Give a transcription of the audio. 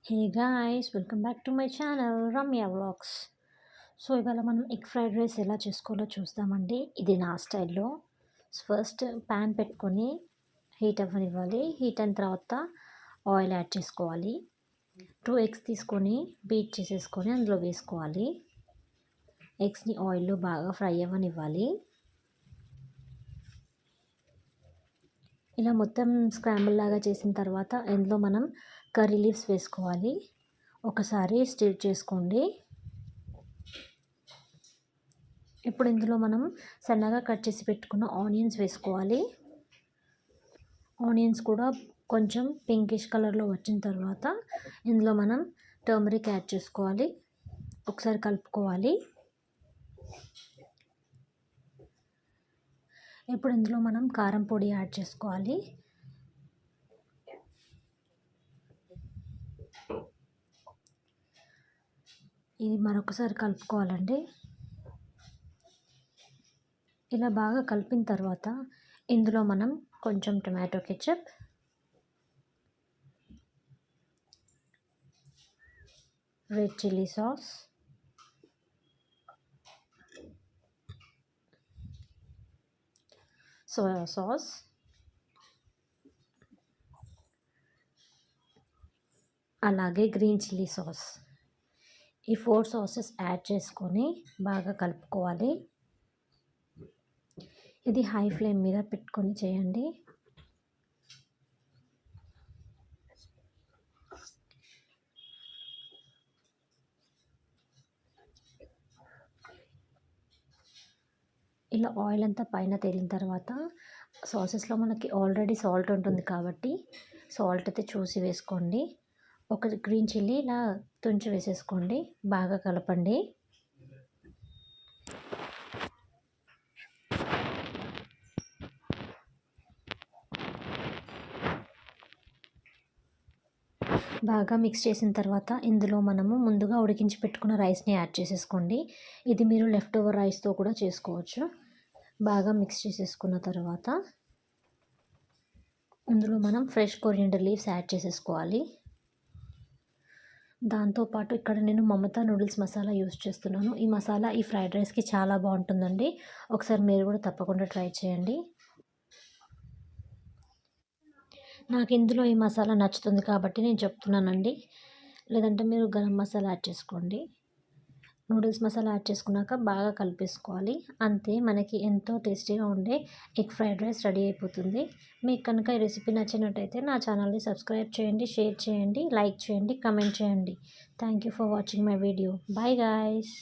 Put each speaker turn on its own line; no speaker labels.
Hey guys, welcome back to my channel Ramya vlogs. So ఇవాళ మనం egg fried rice ఎలా చేసుకోవాలో చూస్తామండి. ఇది నా స్టైల్లో. ఫస్ట్ ప్యాన్ పెట్టుకొని హీట్ అవ్వనివ్వాలి. హీట్ అయిన తర్వాత ఆయిల్ యాడ్ చేసుకోవాలి. 2 ఎగ్స్ తీసుకొని బీట్ చేసేసుకొని అందులో వేసుకోవాలి. ఎగ్స్ని ఆయిల్లో బాగా ఫ్రై అవ్వనివ్వాలి. ఇలా మొత్తం స్క్రాంబుల్ లాగా చేసిన తర్వాత ఇందులో మనం కర్రీ లీవ్స్ వేసుకోవాలి. ఒకసారి స్టిర్ చేసుకోండి. ఇప్పుడు ఇందులో మనం సన్నగా కట్ చేసి పెట్టుకున్న ఆనియన్స్ వేసుకోవాలి. ఆనియన్స్ కూడా కొంచెం పింకిష్ కలర్లో వచ్చిన తర్వాత ఇందులో మనం టర్మరిక్ యాడ్ చేసుకోవాలి. ఒకసారి కలుపుకోవాలి. ఇప్పుడు ఇందులో మనం కారం పొడి యాడ్ చేసుకోవాలి. ఇది మరొకసారి కలుపుకోవాలండి. ఇలా బాగా కలిపిన తర్వాత ఇందులో మనం కొంచెం tomato ketchup, red chilli sauce, soya sauce, అలాగే గ్రీన్ చిల్లీ సాస్, ఈ 4 సాసెస్ యాడ్ చేసుకొని బాగా కలుపుకోవాలి. ఇది హై ఫ్లేమ్ మీద పెట్టుకొని చేయండి. ఇలా ఆయిల్ అంతా పైన తేలిన తర్వాత సాసెస్లో మనకి ఆల్రెడీ సాల్ట్ ఉంటుంది కాబట్టి సాల్ట్ అయితే చూసి వేసుకోండి. ఒక గ్రీన్ చిల్లీ ఇలా తుంచి వేసేసుకోండి. బాగా కలపండి. బాగా మిక్స్ చేసిన తర్వాత ఇందులో మనము ముందుగా ఉడికించి పెట్టుకున్న రైస్ని యాడ్ చేసేసుకోండి. ఇది మీరు లెఫ్ట్ ఓవర్ రైస్తో కూడా చేసుకోవచ్చు. బాగా మిక్స్ చేసేసుకున్న తర్వాత ఇందులో మనం ఫ్రెష్ కొరియండర్ లీవ్స్ యాడ్ చేసేసుకోవాలి. దాంతోపాటు ఇక్కడ నేను మమతా నూడిల్స్ మసాలా యూస్ చేస్తున్నాను. ఈ మసాలా ఈ ఫ్రైడ్ రైస్కి చాలా బాగుంటుందండి. ఒకసారి మీరు కూడా తప్పకుండా ట్రై చేయండి. నాకు ఇందులో ఈ మసాలా నచ్చుతుంది కాబట్టి నేను చెప్తున్నానండి. లేదంటే మీరు గరం మసాలా యాడ్ చేసుకోండి. నూడిల్స్ మసాలా యాడ్ చేసుకున్నాక బాగా కలిపేసుకోవాలి. అంతే, మనకి ఎంతో టేస్టీగా ఉండే ఎగ్ ఫ్రైడ్ రైస్ రెడీ అయిపోతుంది. మీకు కనుక ఈ రెసిపీ నచ్చినట్టయితే నా ఛానల్ని సబ్స్క్రైబ్ చేయండి, షేర్ చేయండి, లైక్ చేయండి, కమెంట్ చేయండి. Thank you for watching my video. Bye guys.